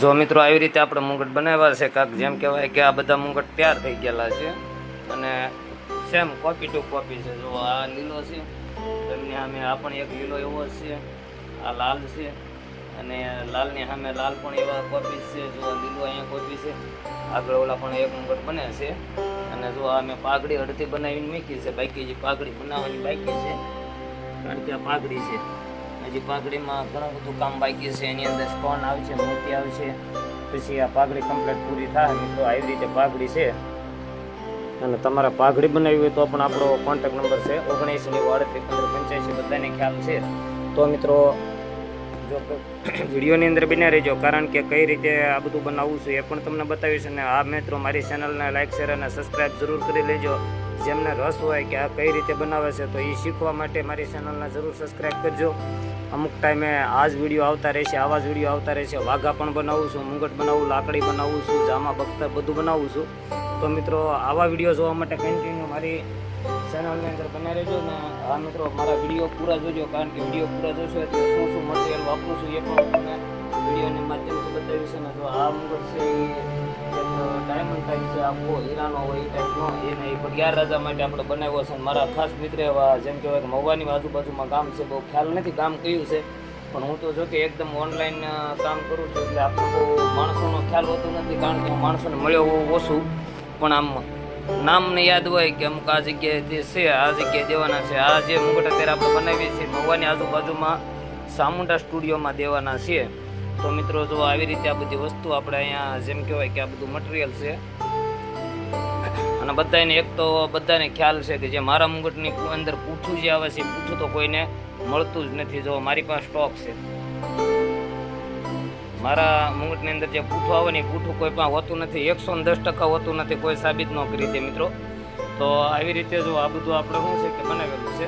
જો મિત્રો આવી રીતે આપણે મુંગટ બનાવ્યા છે કાંક જેમ કહેવાય કે આ બધા મુંગટ તૈયાર થઈ ગયેલા છે અને સેમ કોપી ટુ કોપી છે. જો આ લીલો છે એમની સામે આ પણ એક લીલો એવો છે, આ લાલ છે અને લાલની સામે લાલ પણ એવા કોપી છે. જો લીલો અહીંયા કોપી છે, આગળ ઓલા પણ એક મુંગટ બને છે અને જો આ મેં પાઘડી અડધી બનાવીને મૂકી છે, બાકી જે પાઘડી બનાવવાની બાકી છે કારણ કે આ પાઘડી છે. હજી પાઘડીમાં ઘણું બધું કામ બાકી છે, એની અંદર સ્ટોન આવશે, મોતી આવશે, પછી આ પાઘડી કમ્પ્લીટ પૂરી થાય. મિત્રો આવી રીતે પાઘડી છે અને તમારા પાઘડી બનાવી હોય તો પણ આપણો કોન્ટેક્ટ નંબર છે 79 38 15 85, બધાને ખ્યાલ છે. તો મિત્રો જો વિડીયોની અંદર બન્યા રહેજો કારણ કે કઈ રીતે આ બધું બનાવવું છે એ પણ તમને બતાવીશ. અને આ મિત્રો મારી ચેનલને લાઇક શેર અને સબસ્ક્રાઈબ જરૂર કરી લેજો. જેમને રસ હોય કે આ કઈ રીતે બનાવે છે તો એ શીખવા માટે મારી ચેનલને જરૂર સબસ્ક્રાઈબ કરજો. અમુક ટાઈમે આ જ વિડીયો આવતા રહેશે, આવા જ વિડીયો આવતા રહેશે. વાઘા પણ બનાવું છું, મુંગટ બનાવું, લાકડી બનાવું છું, જામા બખ્તર બધું બનાવું છું. તો મિત્રો આવા વિડીયો જોવા માટે કન્ટિન્યુ મારી ચેનલની અંદર બન્યા રહેજો. ને આ મિત્રો મારા વિડીયો પૂરા જોજો કારણ કે વિડીયો પૂરા જોશો એટલે શું શું મટીરિયલ વાપરું છું એ પણ તમને વિડીયોની માધ્યમથી બતાવીશ. અને જો આ મુંગટ છે એ ડાયમંડ ટાઈપ છે, આખો હીરાનો હોય એ ટાઈપનો, એને એ પગિયાર રાજા માટે આપણે બનાવ્યો છે. મારા ખાસ મિત્ર એવા જેમ કહેવાય કે મહુવાની આજુબાજુમાં ગામ છે, બહુ ખ્યાલ નથી ગામ કયું છે, પણ હું તો જો કે એકદમ ઓનલાઈન કામ કરું છું એટલે આપણે બહુ માણસોનો ખ્યાલ હોતો નથી કારણ કે હું માણસોને મળ્યો ઓછું. પણ આમ નામને યાદ હોય કે અમુક આ જગ્યાએ જે છે આ જગ્યાએ દેવાના છે. આ જે મુંગટ અત્યારે આપણે બનાવીએ છીએ મહુવાની આજુબાજુમાં સામુંડા સ્ટુડિયોમાં દેવાના છીએ. તો મિત્રો જો આવી રીતે આ બધી વસ્તુ આપણે અહીંયા જેમ કહેવાય કે આ બધું મટીરિયલ છે અને બધાને એક તો બધાને ખ્યાલ છે કે જે મારા મુંગટની અંદર પૂઠું જે આવે છે પૂઠું તો કોઈને મળતું જ નથી. જો મારી પાસે સ્ટોક છે, મારા મુંગટની અંદર જે પૂઠું આવે ને એ પૂઠું કોઈ પણ હોતું નથી, 110% હોતું નથી, કોઈ સાબિત ન કરી દે મિત્રો. તો આવી રીતે જો આ બધું આપણે શું છે કે બનાવેલું છે.